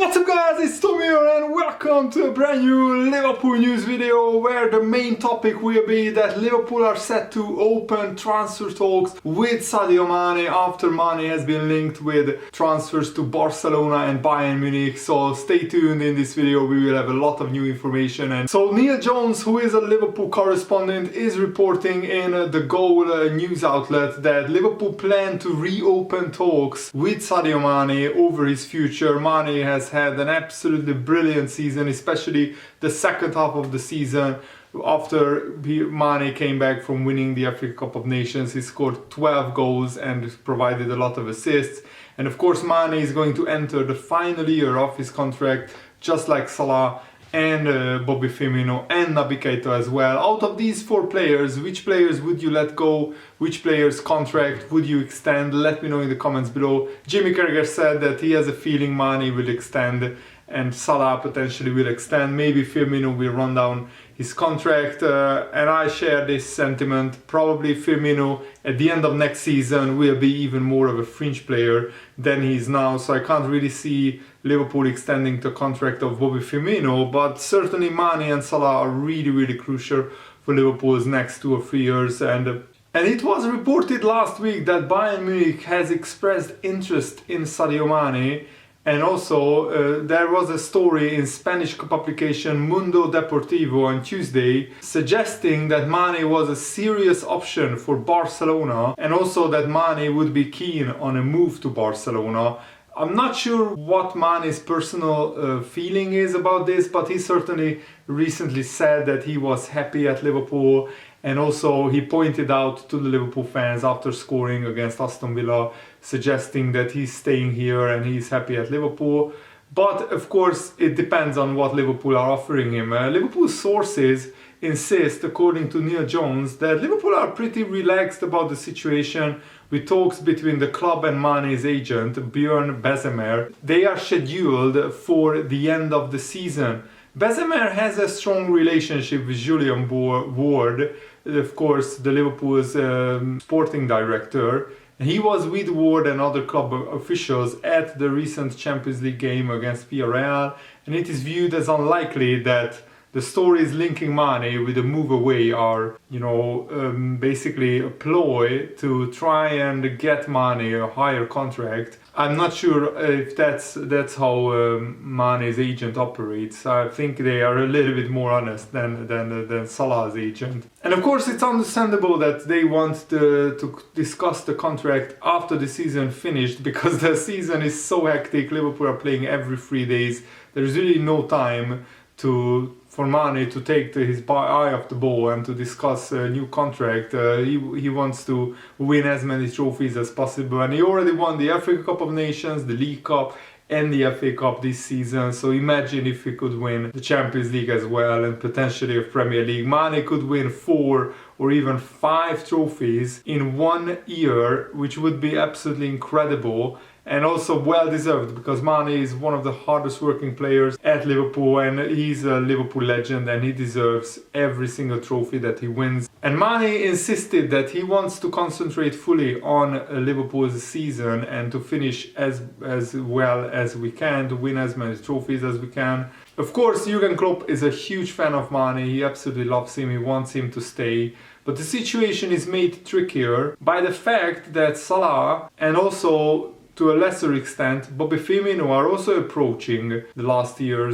What's up guys, it's Tom here and welcome to a brand new Liverpool news video where the main topic will be that Liverpool are set to open transfer talks with Sadio Mane after Mane has been linked with transfers to Barcelona and Bayern Munich. So stay tuned, in this video we will have a lot of new information. And so Neil Jones, who is a Liverpool correspondent, is reporting in the Goal news outlet that Liverpool plan to reopen talks with Sadio Mane over his future. Mane has had an absolutely brilliant season, especially the second half of the season. After Mane came back from winning the Africa Cup of Nations, he scored 12 goals and provided a lot of assists. And of course Mane is going to enter the final year of his contract, just like Salah and Bobby Firmino and Naby Keita as well. Out of these four players, which players would you let go? Which players' contract would you extend? Let me know in the comments below. Jimmy Carragher said that he has a feeling Mane will extend and Salah potentially will extend. Maybe Firmino will run down his contract, and I share this sentiment. Probably Firmino at the end of next season will be even more of a fringe player than he is now, so I can't really see Liverpool extending the contract of Bobby Firmino, but certainly Mane and Salah are really crucial for Liverpool's next 2 or 3 years. And it was reported last week that Bayern Munich has expressed interest in Sadio Mane. And also there was a story in Spanish publication Mundo Deportivo on Tuesday suggesting that Mane was a serious option for Barcelona, and also that Mane would be keen on a move to Barcelona. I'm not sure what Mane's personal feeling is about this, but he certainly recently said that he was happy at Liverpool. And also he pointed out to the Liverpool fans after scoring against Aston Villa, suggesting that he's staying here and he's happy at Liverpool. But of course it depends on what Liverpool are offering him. Liverpool sources insist, according to Neil Jones, that Liverpool are pretty relaxed about the situation with talks between the club and Mane's agent, Björn Bezemer. They are scheduled for the end of the season. Bezemer has a strong relationship with Julian Ward, of course the Liverpool's sporting director. He was with Ward and other club officials at the recent Champions League game against Villarreal, and it is viewed as unlikely that the stories linking Mane with a move away are, basically a ploy to try and get Mane a higher contract. I'm not sure if that's how Mane's agent operates. I think they are a little bit more honest than Salah's agent. And of course it's understandable that they want to discuss the contract after the season finished, because the season is so hectic. Liverpool are playing every 3 days. There's really no time for Mane to take his eye off the ball and to discuss a new contract. He wants to win as many trophies as possible, and he already won the Africa Cup of Nations, the League Cup and the FA Cup this season. So imagine if he could win the Champions League as well and potentially a Premier League. Mane could win 4 or even 5 trophies in 1 year, which would be absolutely incredible. And also well deserved, because Mane is one of the hardest working players at Liverpool and he's a Liverpool legend and he deserves every single trophy that he wins. And Mane insisted that he wants to concentrate fully on Liverpool's season and to finish as well as we can, to win as many trophies as we can. Of course Jurgen Klopp is a huge fan of Mane, he absolutely loves him, he wants him to stay. But the situation is made trickier by the fact that Salah and also to a lesser extent Bobby Firmino are also approaching the last year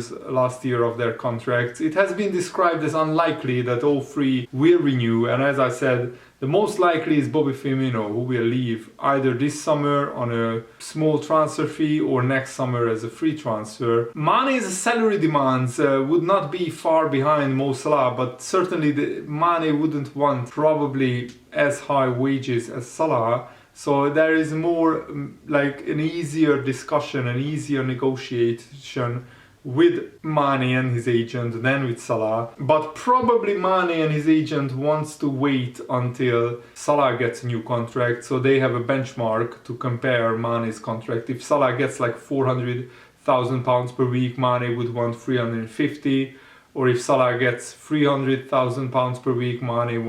of their contracts. It has been described as unlikely that all 3 will renew, and as I said, the most likely is Bobby Firmino, who will leave either this summer on a small transfer fee or next summer as a free transfer. Mane's salary demands would not be far behind Mo Salah, but certainly Mane wouldn't want probably as high wages as Salah. So there is more like an easier discussion, an easier negotiation with Mane and his agent than with Salah. But probably Mane and his agent wants to wait until Salah gets a new contract, so they have a benchmark to compare Mane's contract. If Salah gets like £400,000 per week, Mane would want 350, or if Salah gets £300,000 per week, Mane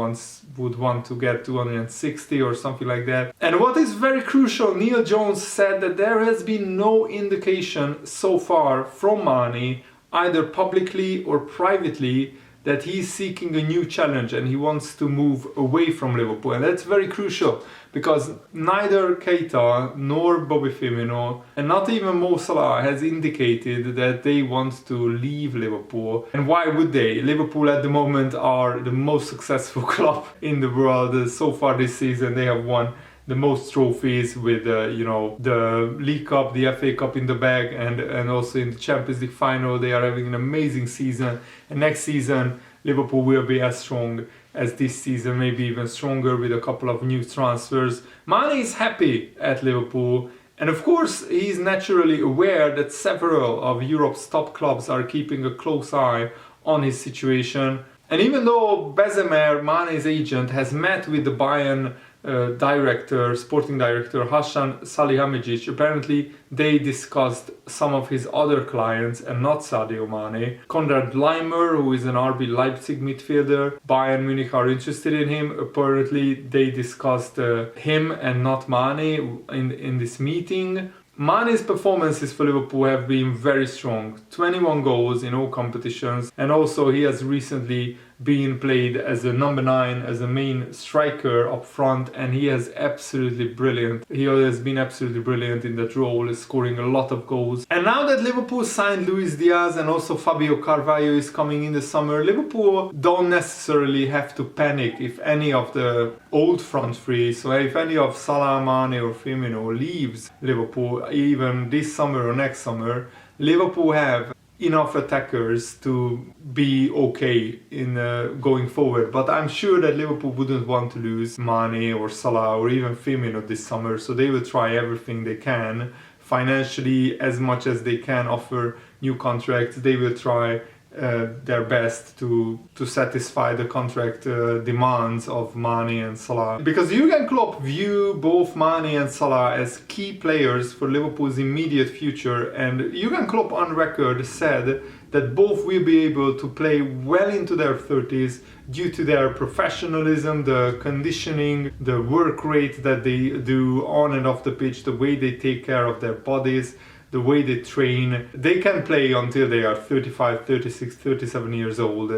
would want to get 260 or something like that. And what is very crucial, Neil Jones said that there has been no indication so far from Mane, either publicly or privately, that he's seeking a new challenge and he wants to move away from Liverpool. And that's very crucial because neither Keita nor Bobby Firmino and not even Mo Salah has indicated that they want to leave Liverpool. And why would they? Liverpool at the moment are the most successful club in the world. So far this season they have won the most trophies with the League Cup, the FA Cup in the bag, and also in the Champions League final. They are having an amazing season, and next season Liverpool will be as strong as this season, maybe even stronger with a couple of new transfers. Mane is happy at Liverpool, and of course he's naturally aware that several of Europe's top clubs are keeping a close eye on his situation. And even though Bezemer, Mane's agent, has met with the Bayern sporting director Hasan Salihamidzic, apparently they discussed some of his other clients and not Sadio Mane. Konrad Laimer, who is an RB Leipzig midfielder, Bayern Munich are interested in him. Apparently they discussed him and not Mane in this meeting. Mane's performances for Liverpool have been very strong, 21 goals in all competitions, and also he has recently been played as a number 9, as a main striker up front, and he has absolutely brilliant. He has been absolutely brilliant in that role, scoring a lot of goals. And now that Liverpool signed Luis Diaz and also Fabio Carvalho is coming in the summer, Liverpool don't necessarily have to panic if any of the old front three, so if any of Salah, Mane or Firmino leaves Liverpool, even this summer or next summer, Liverpool have enough attackers to be okay in going forward. But I'm sure that Liverpool wouldn't want to lose Mane or Salah or even Firmino this summer, so they will try everything they can financially, as much as they can offer new contracts. They will try their best to satisfy the contract demands of Mane and Salah. Because Jurgen Klopp view both Mane and Salah as key players for Liverpool's immediate future, and Jurgen Klopp on record said that both will be able to play well into their 30s due to their professionalism, the conditioning, the work rate that they do on and off the pitch, the way they take care of their bodies, the way they train. They can play until they are 35, 36, 37 years old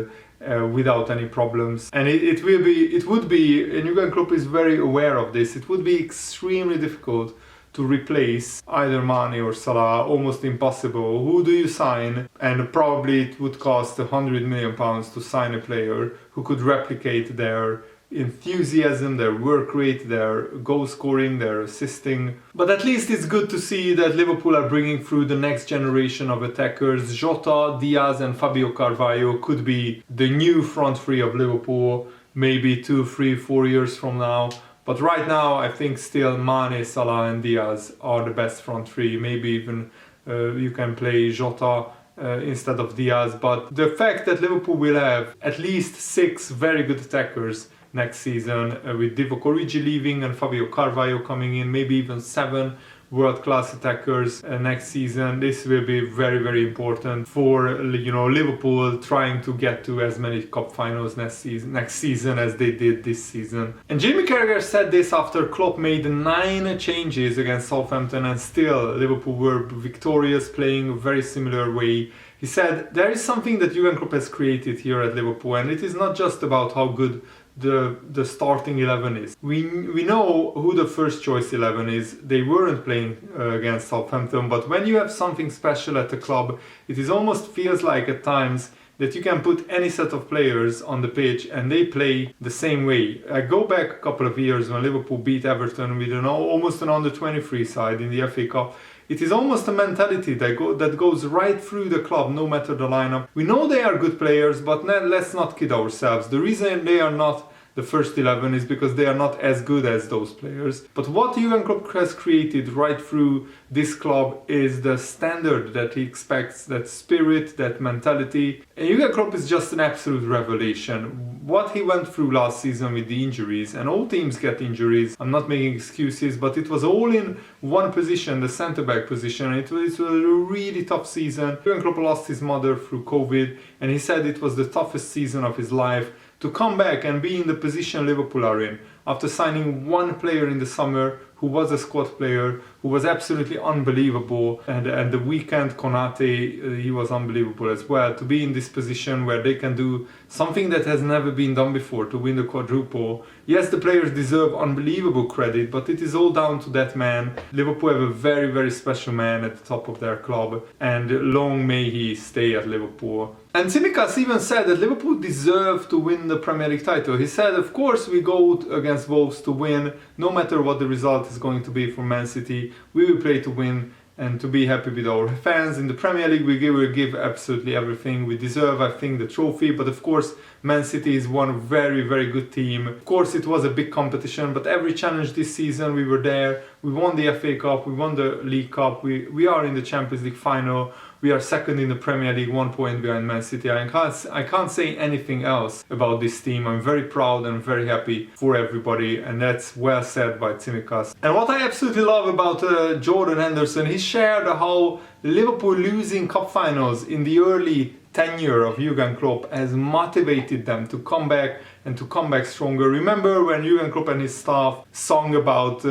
without any problems. And it would be, and Jurgen Klopp is very aware of this, it would be extremely difficult to replace either Mane or Salah, almost impossible. Who do you sign? And probably it would cost £100 million to sign a player who could replicate their enthusiasm, their work rate, their goal scoring, their assisting. But at least it's good to see that Liverpool are bringing through the next generation of attackers. Jota, Diaz and Fabio Carvalho could be the new front three of Liverpool, maybe 2, 3, 4 years from now. But right now I think still Mane, Salah and Diaz are the best front three. Maybe even you can play Jota instead of Diaz. But the fact that Liverpool will have at least 6 very good attackers next season, with Divock Origi leaving and Fabio Carvalho coming in, maybe even 7 world-class attackers next season. This will be very, very important for Liverpool trying to get to as many cup finals next season as they did this season. And Jamie Carragher said this after Klopp made 9 changes against Southampton and still Liverpool were victorious, playing a very similar way. He said, there is something that Jurgen Klopp has created here at Liverpool, and it is not just about how good the starting 11 is. We know who the first choice 11 is. They weren't playing against Southampton, but when you have something special at the club, it almost feels like at times that you can put any set of players on the pitch and they play the same way. I go back a couple of years when Liverpool beat Everton with almost an under-23 side in the FA Cup. It is almost a mentality that goes right through the club, no matter the lineup. We know they are good players, but let's not kid ourselves. The reason they are not the first 11 is because they are not as good as those players. But what Jurgen Klopp has created right through this club is the standard that he expects, that spirit, that mentality. And Jurgen Klopp is just an absolute revelation. What he went through last season with the injuries, and all teams get injuries, I'm not making excuses, but it was all in one position, the centre-back position. It was a really tough season. Jurgen Klopp lost his mother through COVID, and he said it was the toughest season of his life. To come back and be in the position Liverpool are in, after signing one player in the summer who was a squad player, who was absolutely unbelievable, and the weekend Konate, he was unbelievable as well. To be in this position where they can do something that has never been done before, to win the quadruple. Yes, the players deserve unbelievable credit, but it is all down to that man. Liverpool have a very, very special man at the top of their club, and long may he stay at Liverpool. And Tsimikas even said that Liverpool deserve to win the Premier League title. He said, of course we go against Wolves to win, no matter what the result is going to be for Man City. We will play to win and to be happy with our fans. In the Premier League we will give absolutely everything. We deserve, I think, the trophy, but of course Man City is one very, very good team. Of course it was a big competition, but every challenge this season we were there. We won the FA Cup, we won the League Cup, we are in the Champions League final. We are second in the Premier League, 1 point behind Man City. I can't say anything else about this team. I'm very proud and very happy for everybody, and that's well said by Tsimikas. And what I absolutely love about Jordan Henderson, he shared how Liverpool losing cup finals in the early tenure of Jurgen Klopp has motivated them to come back and to come back stronger. Remember when Jurgen Klopp and his staff sung about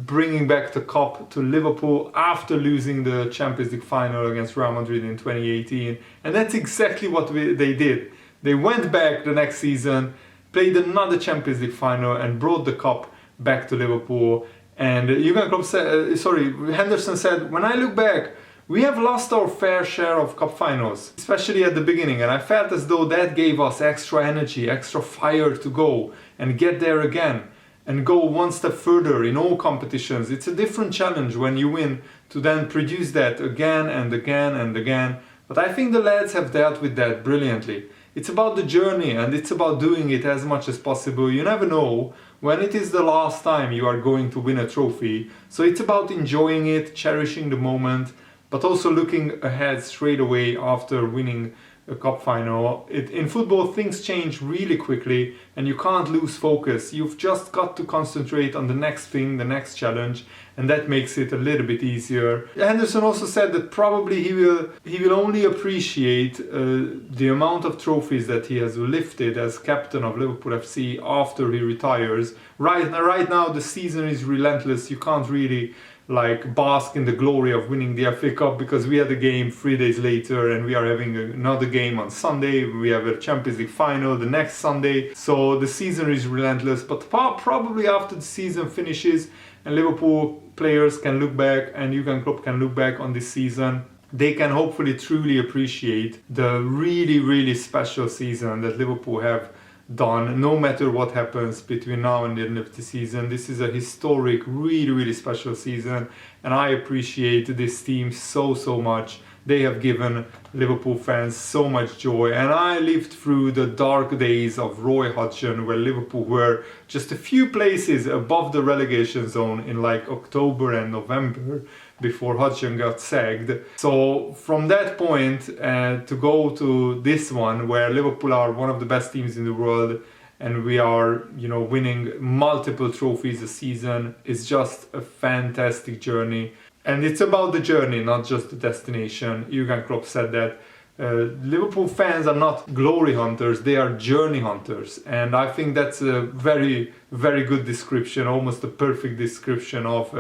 bringing back the cup to Liverpool after losing the Champions League final against Real Madrid in 2018? And that's exactly what they did. They went back the next season, played another Champions League final and brought the cup back to Liverpool. And Jurgen Klopp said, Henderson said, when I look back, we have lost our fair share of cup finals, especially at the beginning, and I felt as though that gave us extra energy, extra fire to go and get there again and go one step further in all competitions. It's a different challenge when you win to then produce that again and again and again. But I think the lads have dealt with that brilliantly. It's about the journey and it's about doing it as much as possible. You never know when it is the last time you are going to win a trophy. So it's about enjoying it, cherishing the moment, but also looking ahead straight away after winning a cup final. In football, things change really quickly and you can't lose focus. You've just got to concentrate on the next thing, the next challenge, and that makes it a little bit easier. Henderson also said that probably he will only appreciate the amount of trophies that he has lifted as captain of Liverpool FC after he retires. Right now the season is relentless. You can't really bask in the glory of winning the FA Cup because we had a game 3 days later and we are having another game on Sunday. We have a Champions League final the next Sunday. So the season is relentless, but probably after the season finishes and Liverpool players can look back and Jurgen Klopp can look back on this season, they can hopefully truly appreciate the really, really special season that Liverpool have done, no matter what happens between now and the end of the season. This is a historic, really, really special season, and I appreciate this team so much. They have given Liverpool fans so much joy, and I lived through the dark days of Roy Hodgson where Liverpool were just a few places above the relegation zone in October and November before Hodgson got sacked. So from that point to go to this one where Liverpool are one of the best teams in the world and we are, winning multiple trophies a season, is just a fantastic journey. And it's about the journey, not just the destination. Jurgen Klopp said that Liverpool fans are not glory hunters, they are journey hunters. And I think that's a very, very good description, almost a perfect description of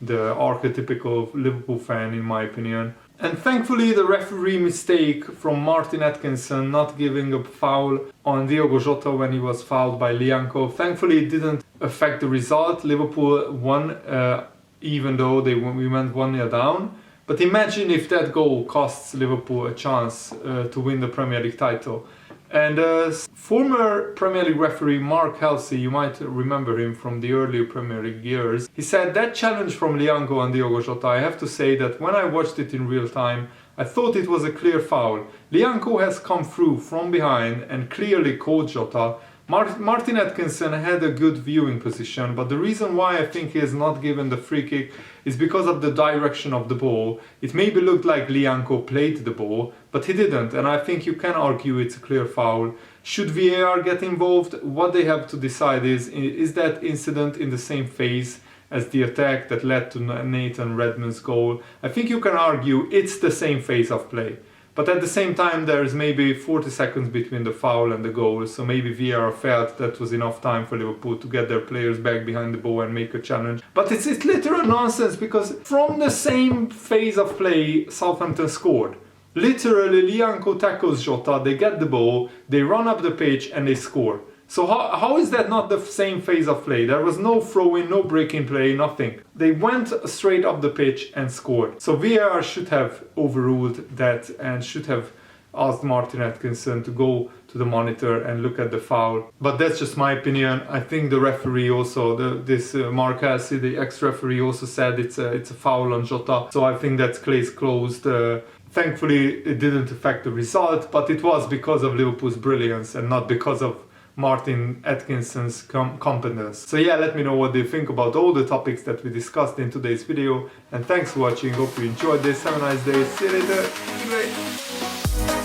the archetypical Liverpool fan, in my opinion. And thankfully the referee mistake from Martin Atkinson not giving a foul on Diogo Jota when he was fouled by Lianco, thankfully it didn't affect the result. Liverpool won even though we went 1-0 down. But imagine if that goal costs Liverpool a chance to win the Premier League title. And former Premier League referee Mark Halsey, you might remember him from the earlier Premier League years, he said that challenge from Lianco and Diogo Jota, I have to say that when I watched it in real time, I thought it was a clear foul. Lianco has come through from behind and clearly caught Jota, Martin Atkinson had a good viewing position, but the reason why I think he is not given the free kick is because of the direction of the ball. It maybe looked like Lianco played the ball, but he didn't, and I think you can argue it's a clear foul. Should VAR get involved? What they have to decide is that incident in the same phase as the attack that led to Nathan Redmond's goal? I think you can argue it's the same phase of play. But at the same time, there's maybe 40 seconds between the foul and the goal, so maybe VAR felt that was enough time for Liverpool to get their players back behind the ball and make a challenge. But it's literal nonsense, because from the same phase of play, Southampton scored. Literally, Lianco tackles Jota, they get the ball, they run up the pitch and they score. So how is that not the same phase of play? There was no throw-in, no break-in play, nothing. They went straight up the pitch and scored. So VAR should have overruled that and should have asked Martin Atkinson to go to the monitor and look at the foul. But that's just my opinion. I think the referee also, Mark Halsey, the ex-referee, also said it's a foul on Jota. So I think that case closed. Thankfully, it didn't affect the result, but it was because of Liverpool's brilliance and not because of Martin Atkinson's competence. So yeah, let me know what you think about all the topics that we discussed in today's video, and thanks for watching. Hope you enjoyed this. Have a nice day. See you later. Bye.